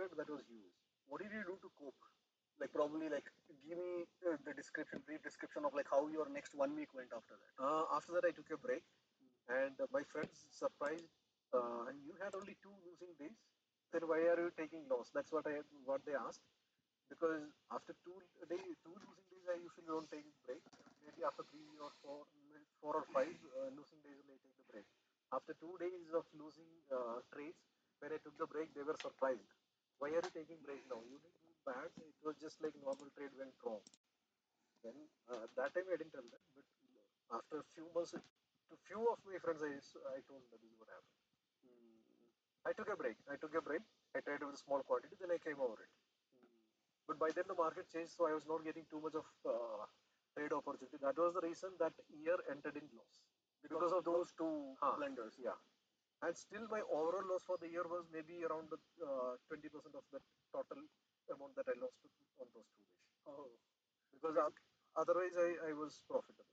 market, that was huge. What did you do to cope? Like probably like give me the description, brief description of like how your next 1 week went after that. After that, I took a break, and my friends surprised. And you had only two losing days. Then why are you taking loss? That's what they asked. Because after two losing days, I usually don't take a break. Maybe after three or four or five losing days, I take the break. After 2 days of losing trades, when I took the break, they were surprised. Why are you taking break now? You didn't do bad. It was just like normal trade went wrong. Then that time I didn't tell them, but after a few months, to few of my friends, I told them this is what happened. I took a break. I tried with a small quantity, then I came over it. But by then the market changed, so I was not getting too much of trade opportunity. That was the reason that year entered in loss Because of those two blunders. Yeah, and still my overall loss for the year was maybe around 20% of the total amount that I lost on those 2 days. Oh, Because otherwise I was profitable.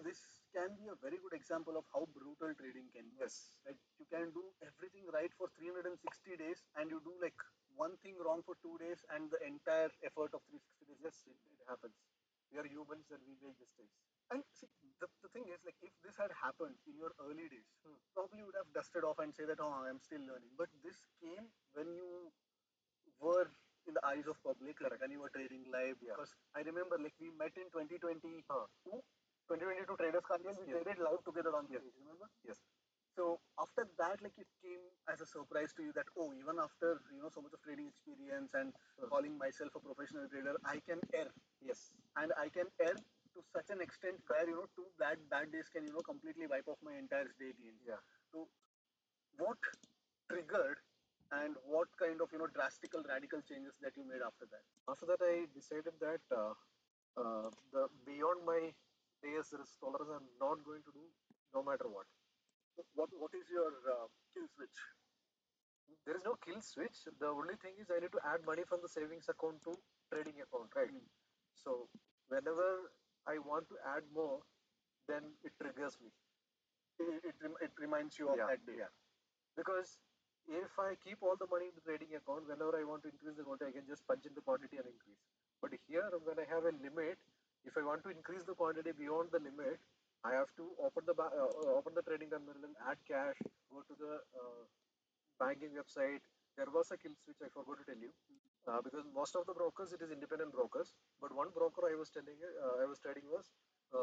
This can be a very good example of how brutal trading can be. Yes. Like you can do everything right for 360 days and you do like one thing wrong for 2 days and the entire effort of 360 days. Yes, it happens. We are humans and we make mistakes. And see, the thing is, like, if this had happened in your early days, probably you would have dusted off and say that, oh, I'm still learning. But this came when you were in the eyes of public, like, when you were trading live. Yeah. Because I remember, like, we met in 2022, Huh. 2022 Traders Conference, we Yes. traded live together on Yes. stage, remember? Yes. So after that, like, it came as a surprise to you that, oh, even after, so much of trading experience and calling myself a professional trader, I can err. Yes. And I can err to such an extent where two bad days can completely wipe off my entire day gains. Yeah. So what triggered and what kind of drastical radical changes that you made after that? After that, I decided that the beyond my days risk tolerance, I'm not going to do no matter what. What is your kill switch? There is no kill switch. The only thing is I need to add money from the savings account to trading account, right? So whenever I want to add more, then it triggers me. It reminds you of that day. Yeah. Because if I keep all the money in the trading account, whenever I want to increase the quantity, I can just punch in the quantity and increase. But here, when I have a limit, if I want to increase the quantity beyond the limit, I have to open the trading terminal, add cash, go to the banking website. There was a kill switch, I forgot to tell you, because most of the brokers it is independent brokers. But one broker I was trading was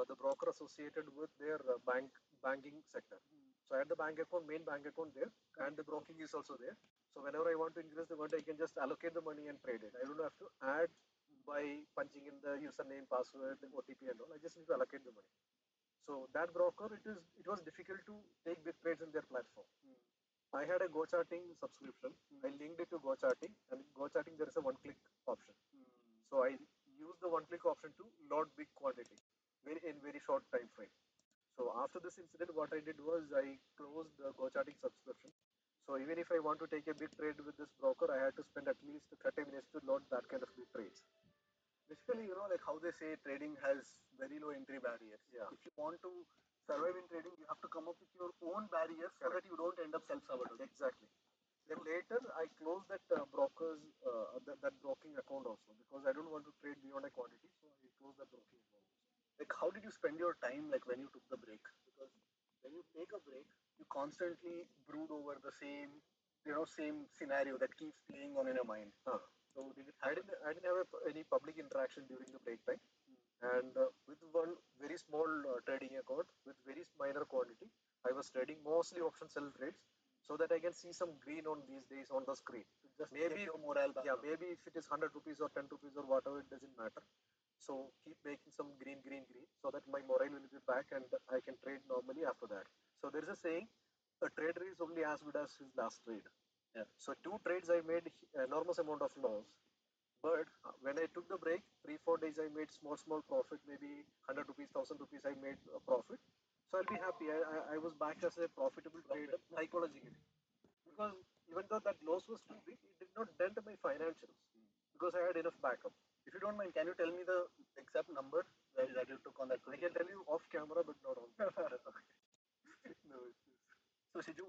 the broker associated with their banking sector. So I had the main bank account there, and the broking is also there. So whenever I want to increase the quantity, I can just allocate the money and trade it. I don't have to add by punching in the username, password, OTP, and all. I just need to allocate the money. So that broker, it was difficult to take big trades in their platform. I had a Go Charting subscription. I linked it to Go Charting, and in Go Charting there is a one-click option. So I used the one-click option to load big quantity, very short time frame. So after this incident, what I did was I closed the Go Charting subscription. So even if I want to take a big trade with this broker, I had to spend at least 30 minutes to load that kind of big trades. Basically, like how they say trading has very low entry barriers. Yeah. If you want to survive in trading, you have to come up with your own barriers so that you don't end up self-sabotaging. Exactly. Then later, I closed that that broking account also because I don't want to trade beyond a quantity. So I closed that broking account. Like, how did you spend your time, like when you took the break? Because when you take a break, you constantly brood over the same scenario that keeps playing on in your mind. So did it happen? I didn't have any public interaction during the break time, and with one very small trading account with very minor quantity, I was trading mostly option sell trades so that I can see some green on these days on the screen. Just maybe your morale back. Yeah, maybe if it is 100 rupees or 10 rupees or whatever, it doesn't matter. So keep making some green, so that my morale will be back and I can trade normally after that. So there is a saying, a trader is only as good as his last trade. Yeah. So two trades I made enormous amount of loss. But when I took the break, 3 4 days I made small profit, maybe 100 rupees, 1000 rupees I made a profit. So I'll be happy. I was back as a profitable trader psychologically. Because even though that loss was too big, it did not dent my financials because I had enough backup. If you don't mind, can you tell me the exact number that you took on that? I can tell you off camera, but not on. No. So Shiju,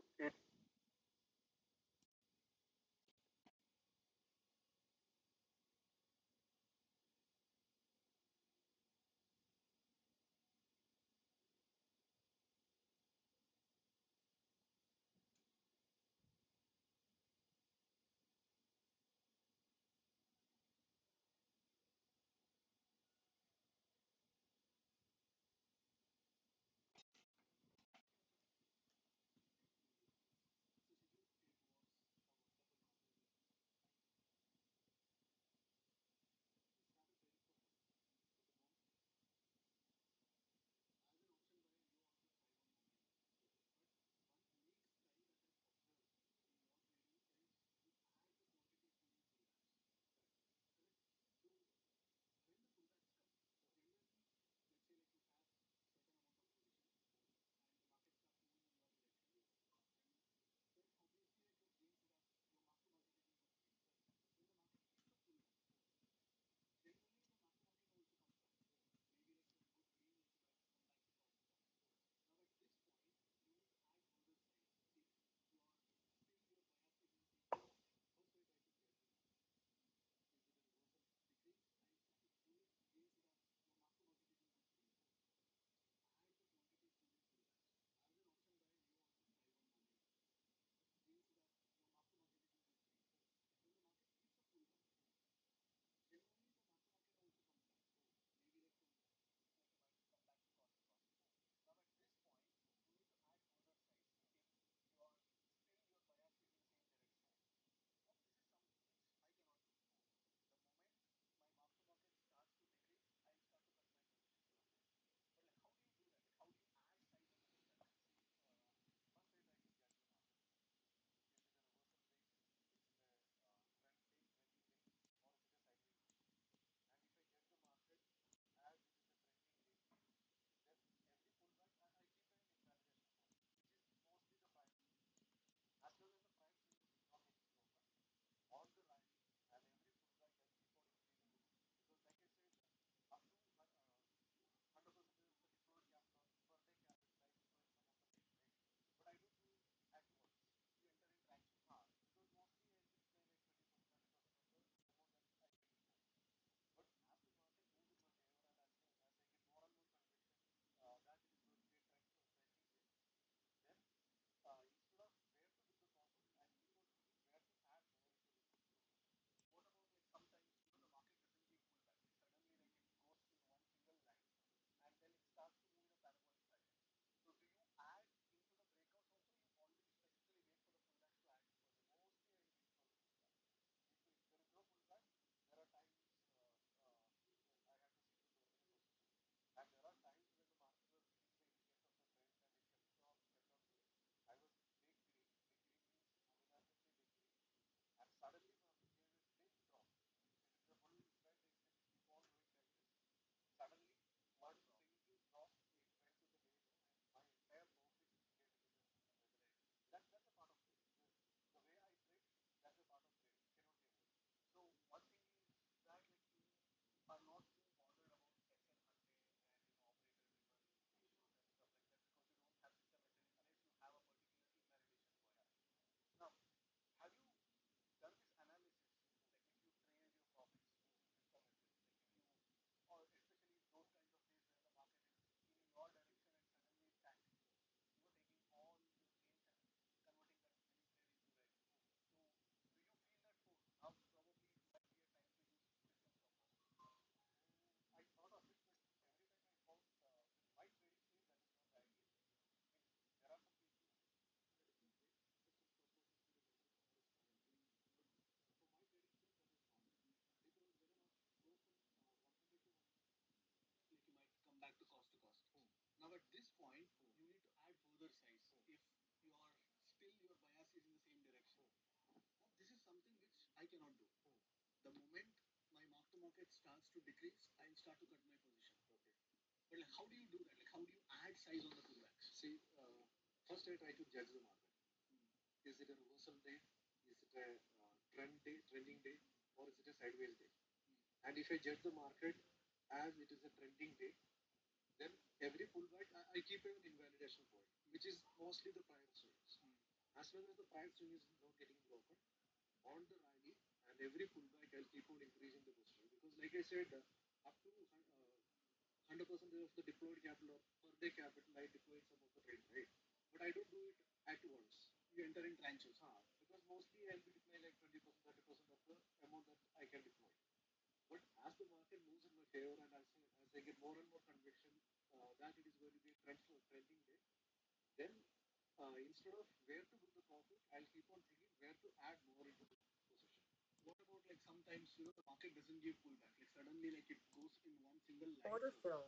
Order filled.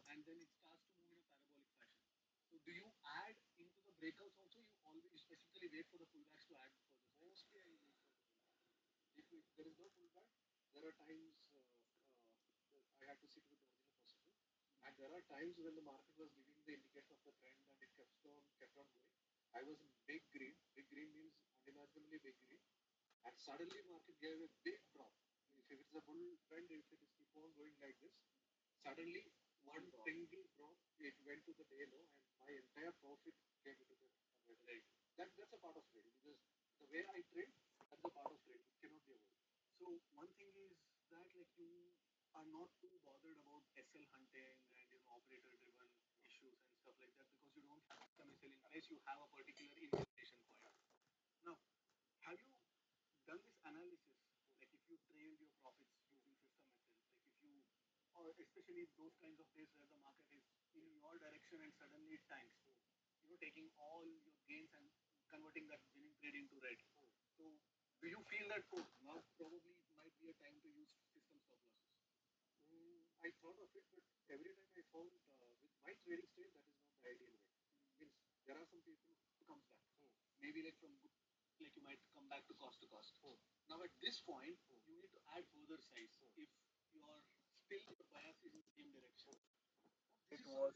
It was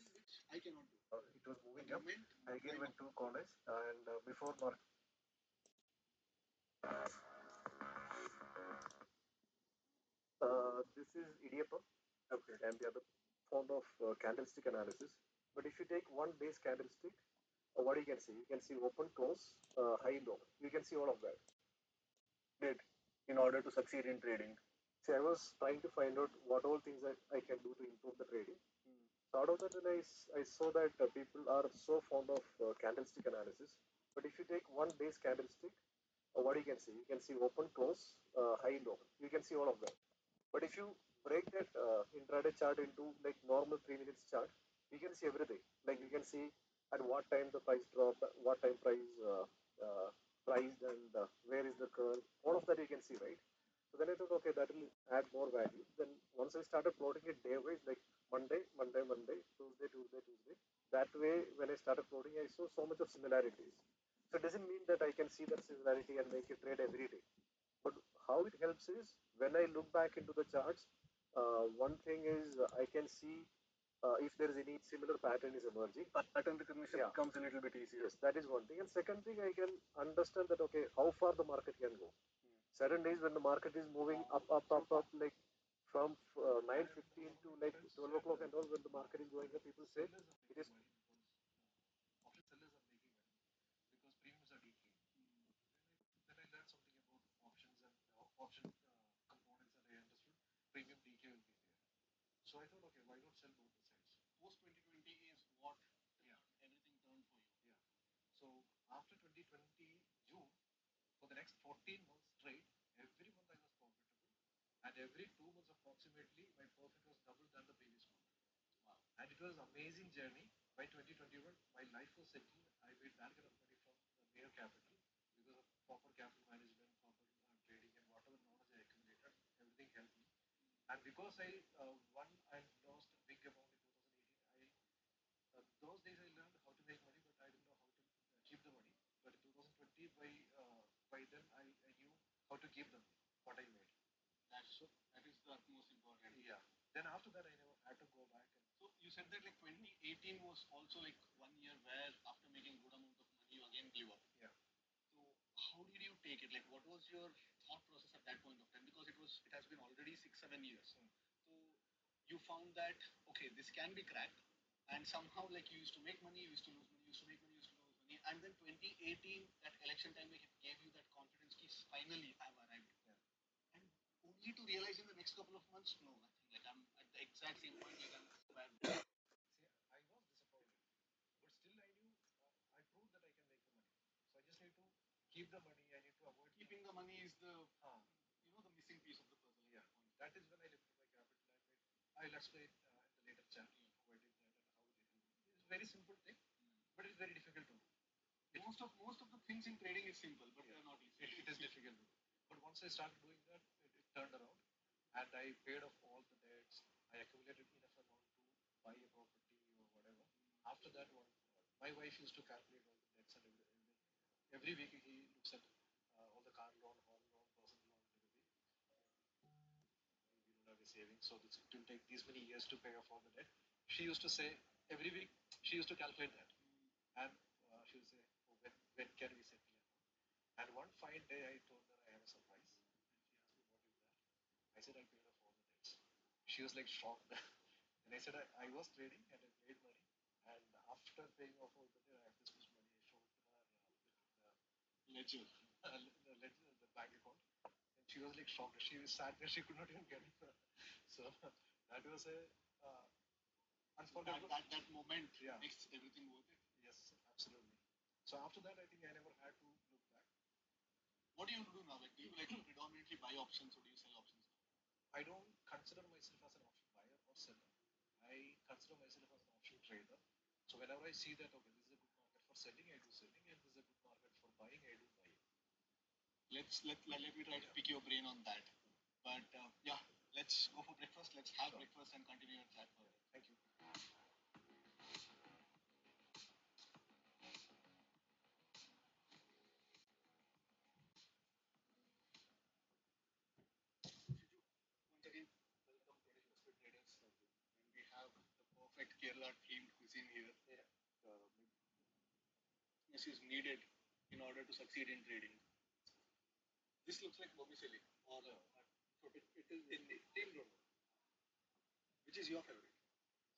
it was moving up. I gave it two corners, and before market. This is idiapa, okay, and the other form of candlestick analysis. But if you take one base candlestick, what you can see open, close, high, low. You can see all of that. Did in order to succeed in trading. See, I was trying to find out what all things I can do to improve the trading. So out of that, then I saw that people are so fond of candlestick analysis. But if you take one base candlestick, what you can see open, close, high, low. You can see all of that. But if you break that intraday chart into like normal 3 minutes chart, you can see everything. Like you can see at what time the price dropped, what time price priced, and where is the curve. All of that you can see, right? So then I thought, okay, that will add more value. Then once I started plotting it day wise, like Monday, Tuesday. That way, when I started plotting, I saw so much of similarities. So it doesn't mean that I can see that similarity and make a trade every day. But how it helps is when I look back into the charts, one thing is I can see if there is any similar pattern is emerging. Pattern recognition Yeah. becomes a little bit easier. Yes, that is one thing. And second thing, I can understand that okay, how far the market can go. Certain days when the market is moving up, like from 9:15 to like 12 o'clock and all, when the market is going up, people say it is.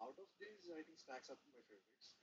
Out of these, I think snacks are my favorites.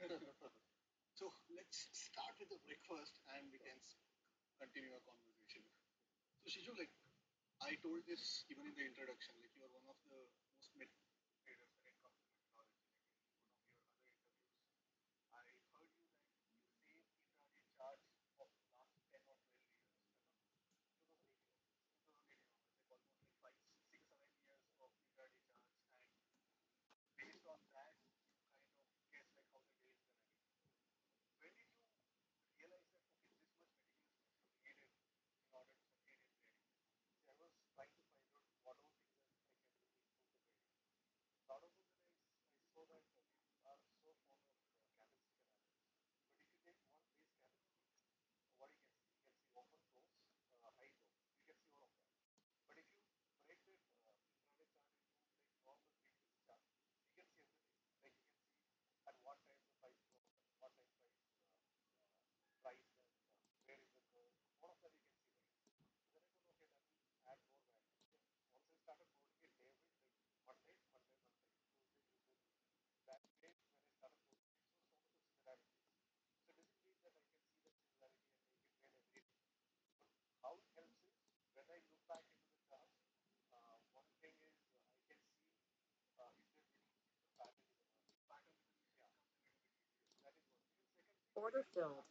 Order filled.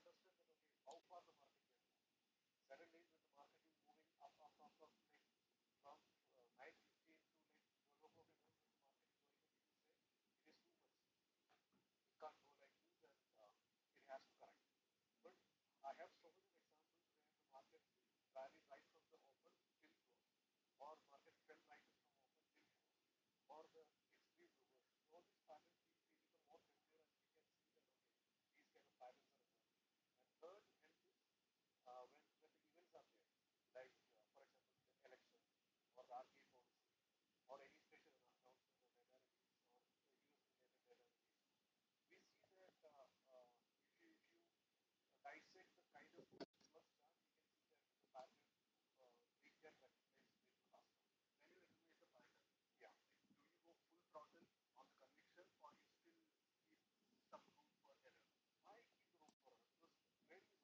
When you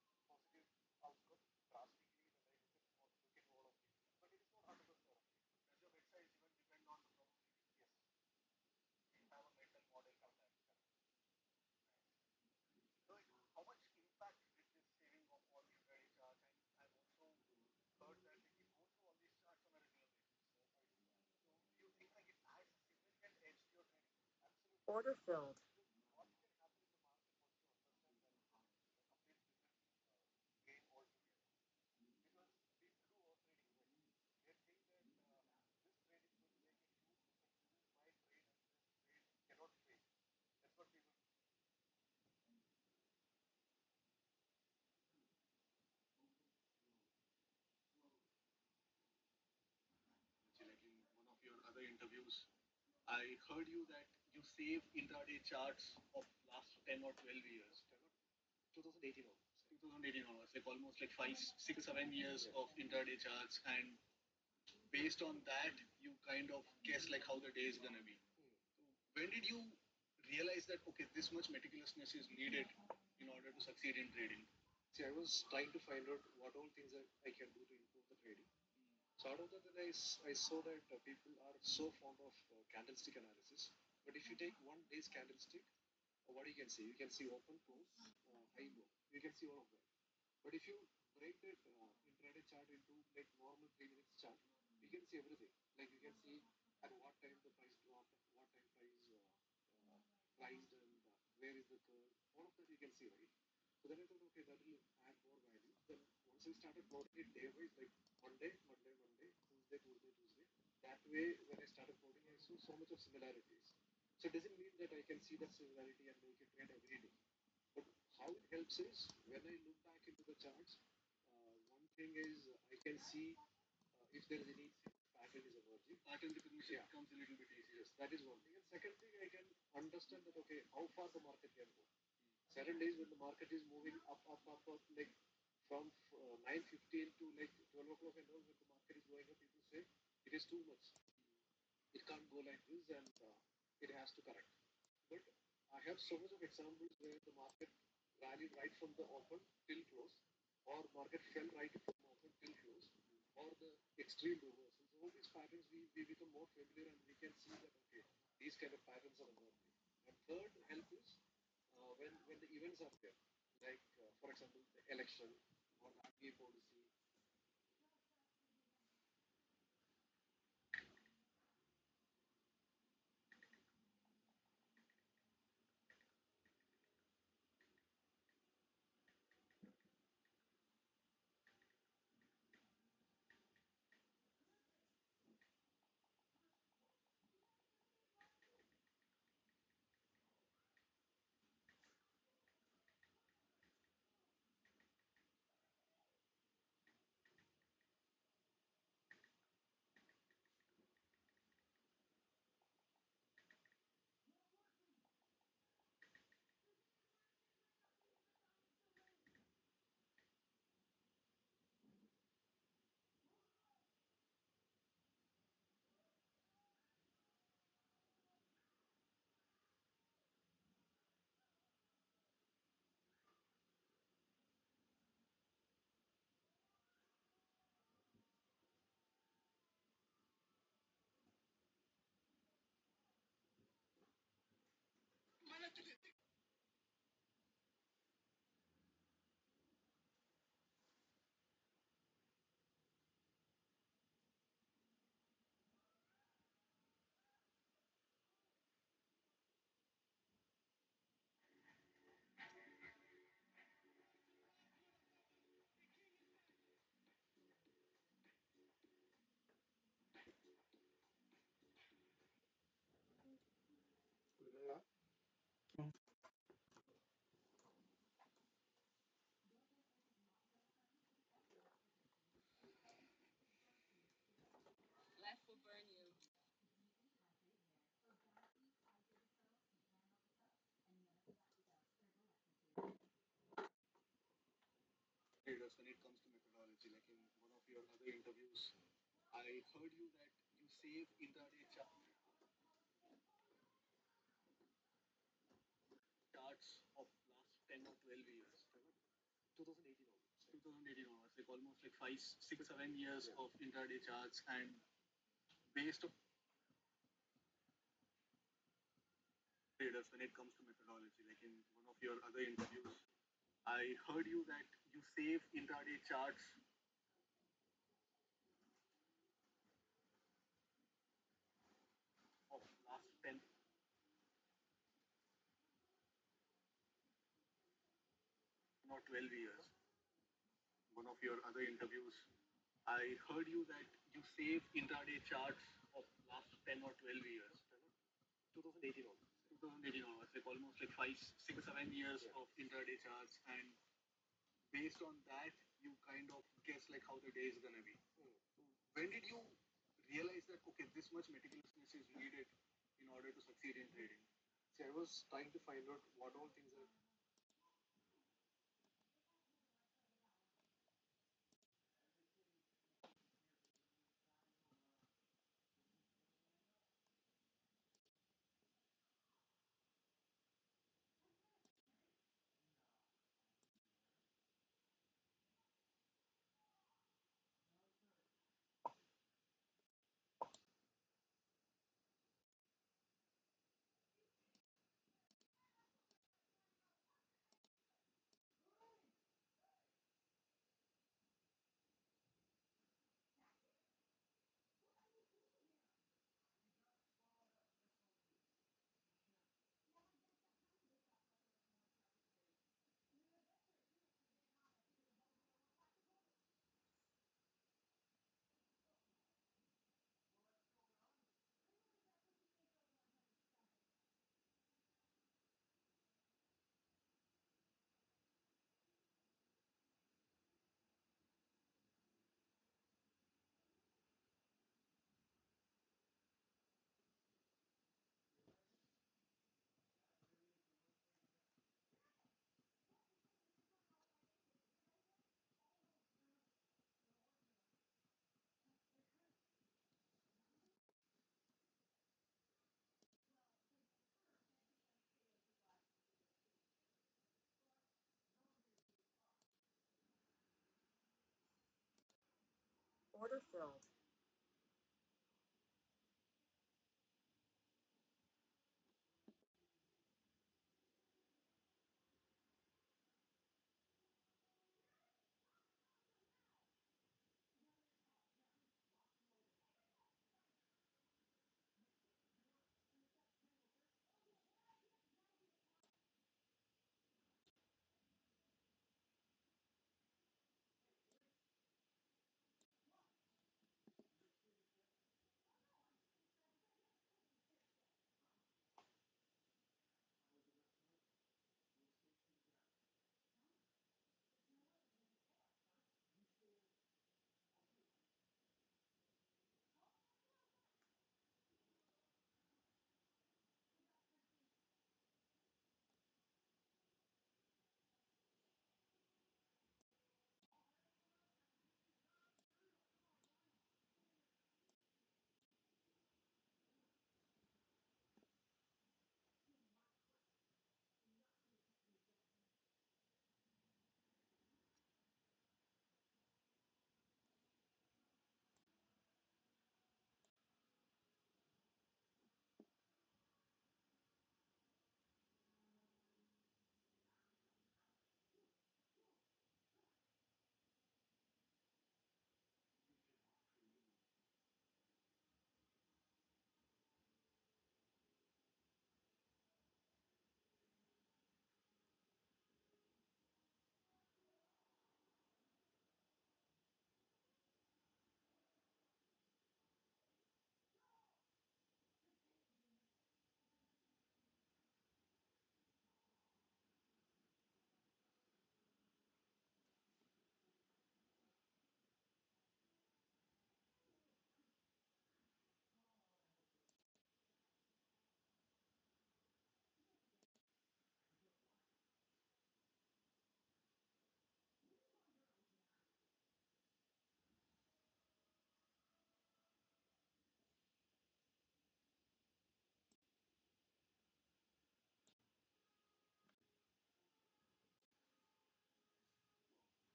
recognize the pattern, do you go full throttle on the conviction or you still keep some room for error? Does your bet size even depend on the probability? You have a mental model for that. Rohit, how much impact did this saving of all these ready charts? And I've also heard that like, you go through all these charts on a regular basis. So do you think like it adds a significant edge to your trading? Order filled. Like in one of your other interviews, I heard you that you save intraday charts of last 10 or 12 years. 2018 onwards. 2018 onwards, like almost like 5, 6, 7 years of intraday charts, and based on that, you kind of guess like how the day is gonna be. So when did you realize that okay, this much meticulousness is needed in order to succeed in trading? See, I was trying to find out what all things I can do to improve the trading. So out of that, I saw that people are so fond of candlestick analysis. But if you take one day's candlestick, what you can see? You can see open, close, high, low. You can see all of that. But if you break that intraday chart into like normal 3 minutes chart, you can see everything. Like you can see at what time the price dropped, at what time price priced, and where is the curve. All of that you can see, right? So then I thought, okay, that will add more value. Then once I started plotting it day wise, like Monday, Monday, Monday, Tuesday, Tuesday, Tuesday. That way, when I started plotting, I saw so much of similarities. So it doesn't mean that I can see that similarity and make it trade every day. But how it helps is when I look back into the charts, one thing is I can see if there is any pattern is emerging. Pattern recognition Yeah. becomes a little bit easier. Yes, that is one thing. And second thing, I can understand that okay, how far the market can go. Certain days when the market is moving up, up, up, up, like from 9:15 to like 12 o'clock and all, when the market is going up, people say it is too much. It can't go like this, and it has to correct. But I have so much of examples where the market rallied right from the open till close, or market fell right from open till close, or the extreme reversals. All these patterns we become more familiar and we can see that okay, these kind of patterns are emerging. And third help is when the events are there, like for example the election or the RBI policy. traders when it comes to methodology. Like in one of your other interviews, I heard you that you save intraday charts of last 10 or 12 years. 2018 onwards. 2018 onwards, like almost like 5, 6, 7 years of intraday charts, and based on traders when it comes to methodology. Like in one of your other interviews, I heard you that you save intraday charts of last 10 or 12 years. One of your other interviews, I heard you that you save intraday charts of last 10 or 12 years. 2018 onwards. 2018 onwards, like almost like 5, 6, 7 years of intraday charts, and based on that, you kind of guess like how the day is gonna be. So when did you realize that okay, this much meticulousness is needed in order to succeed in trading? See, I was trying to find out what all things are. Order filled.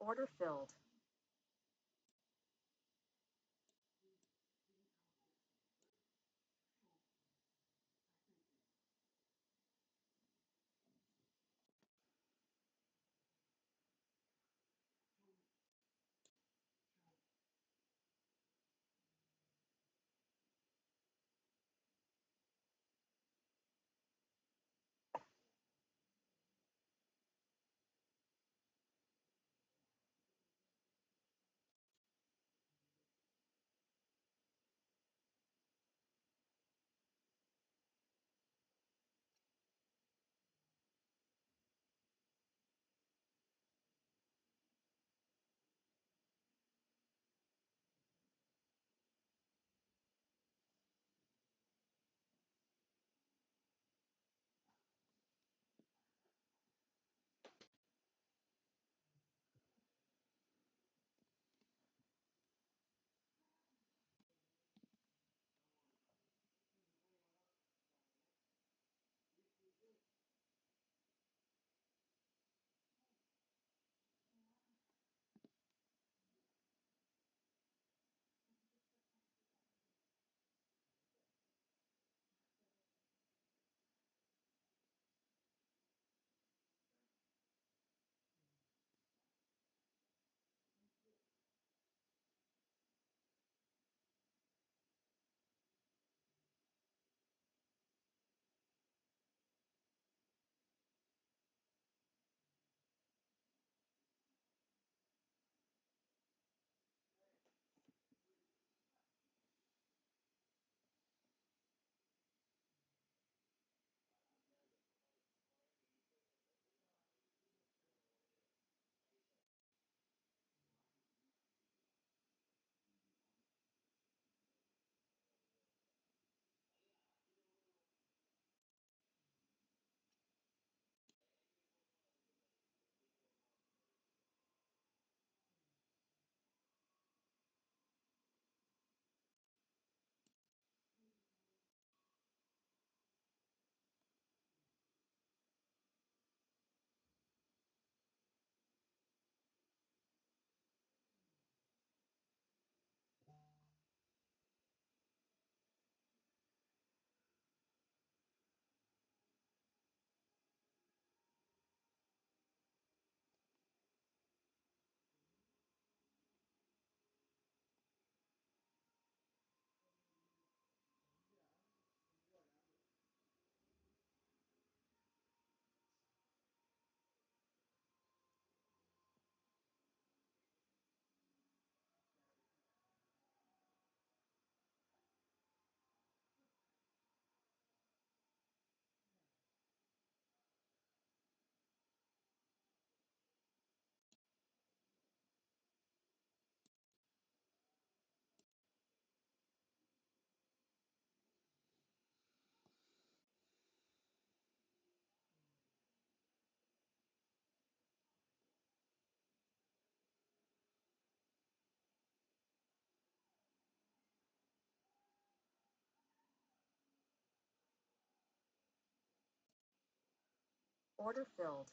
Order filled. Order filled.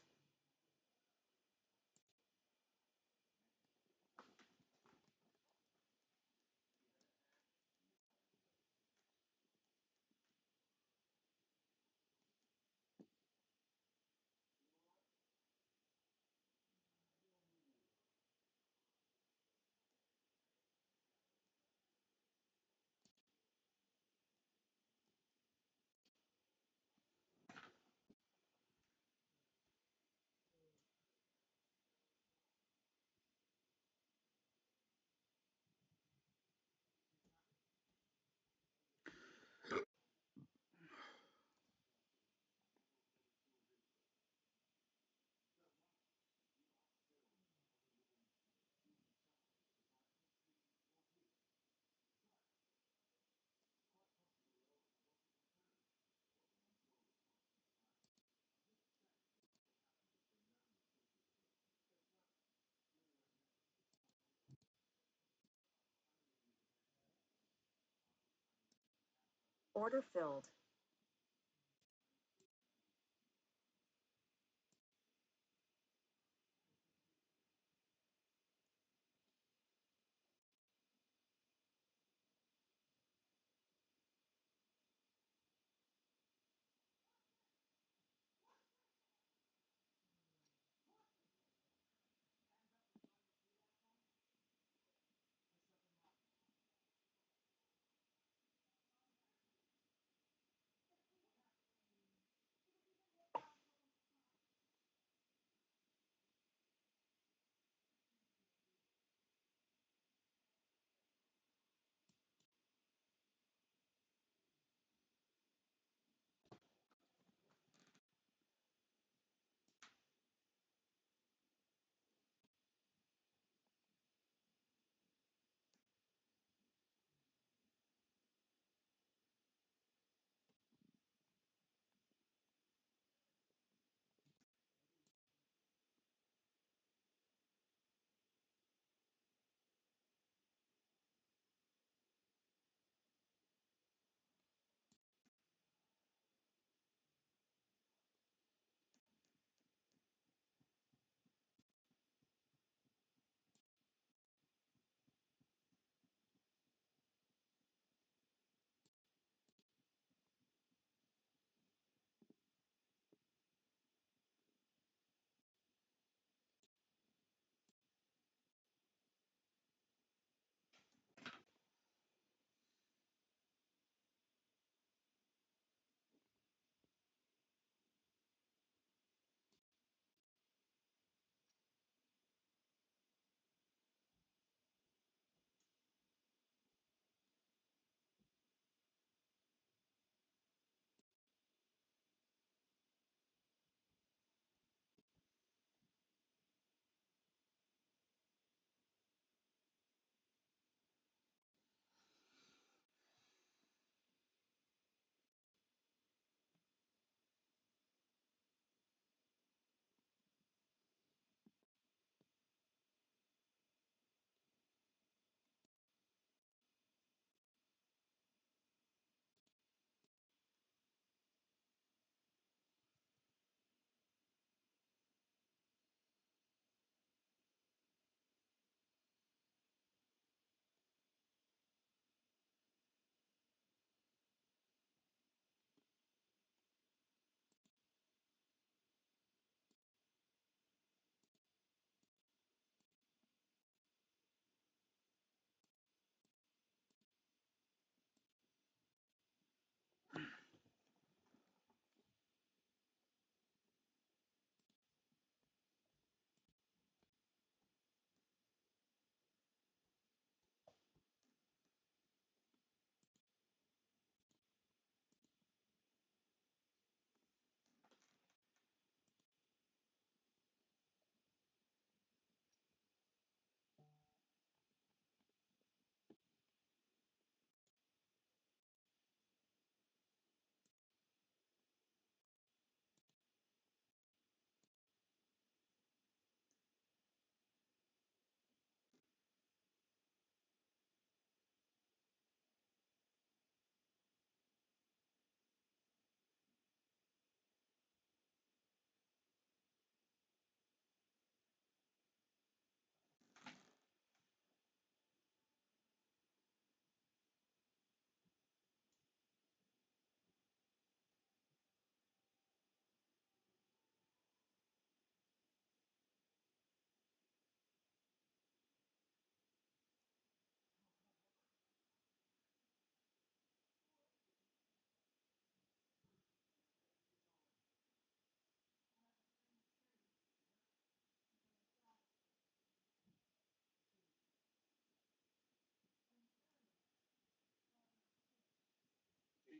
Order filled.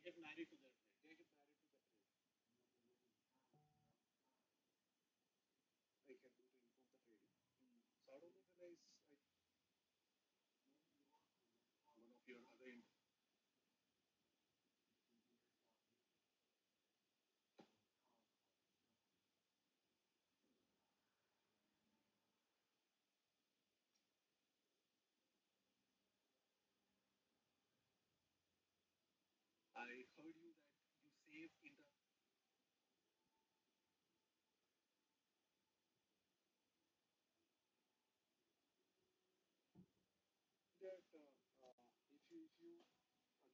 They get married to the trade. I can do to improve the trading. Suddenly realize one of your other. I heard you that you save in the that if you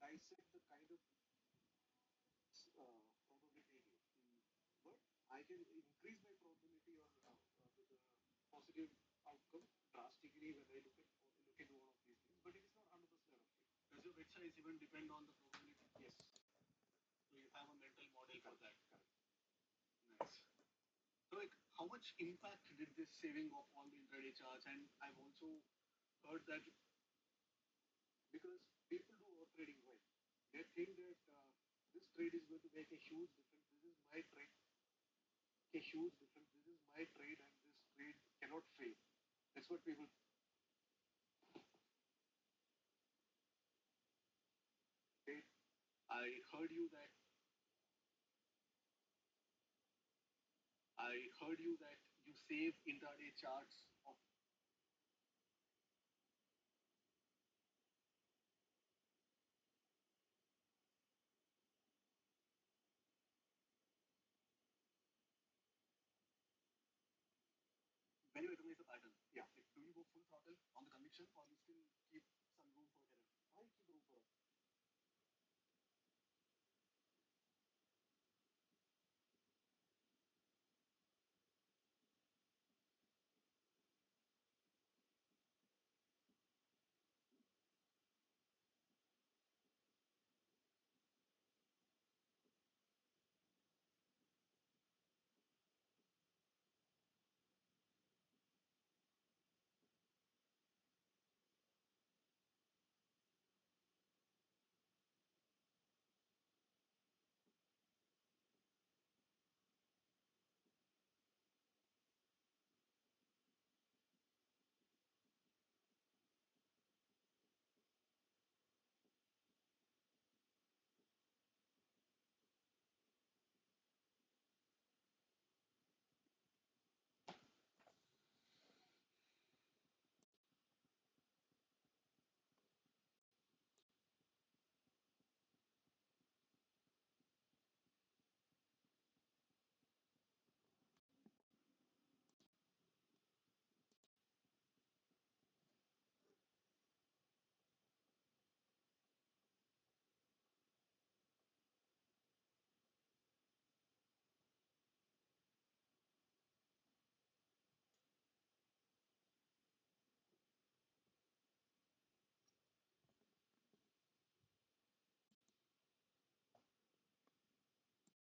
dissect the kind of probability, but I can increase my probability or with a positive outcome drastically when I look into one of these things. But it is not 100% of it. Does your bet size even depend on the probability? Yes. So you have a mental model for that. Correct. Nice. So like, how much impact did this saving of all the intraday charts? And I've also heard that because people do over trading right, they think that this trade is going to make a huge difference. This is my trade, a huge difference. This is my trade, and this trade cannot fail. That's what people. Say. I heard you that I heard you that you save intraday charts of when you recognize the pattern. Yeah. Like, do you go full throttle on the conviction, or you still keep some room for error? I keep room for error.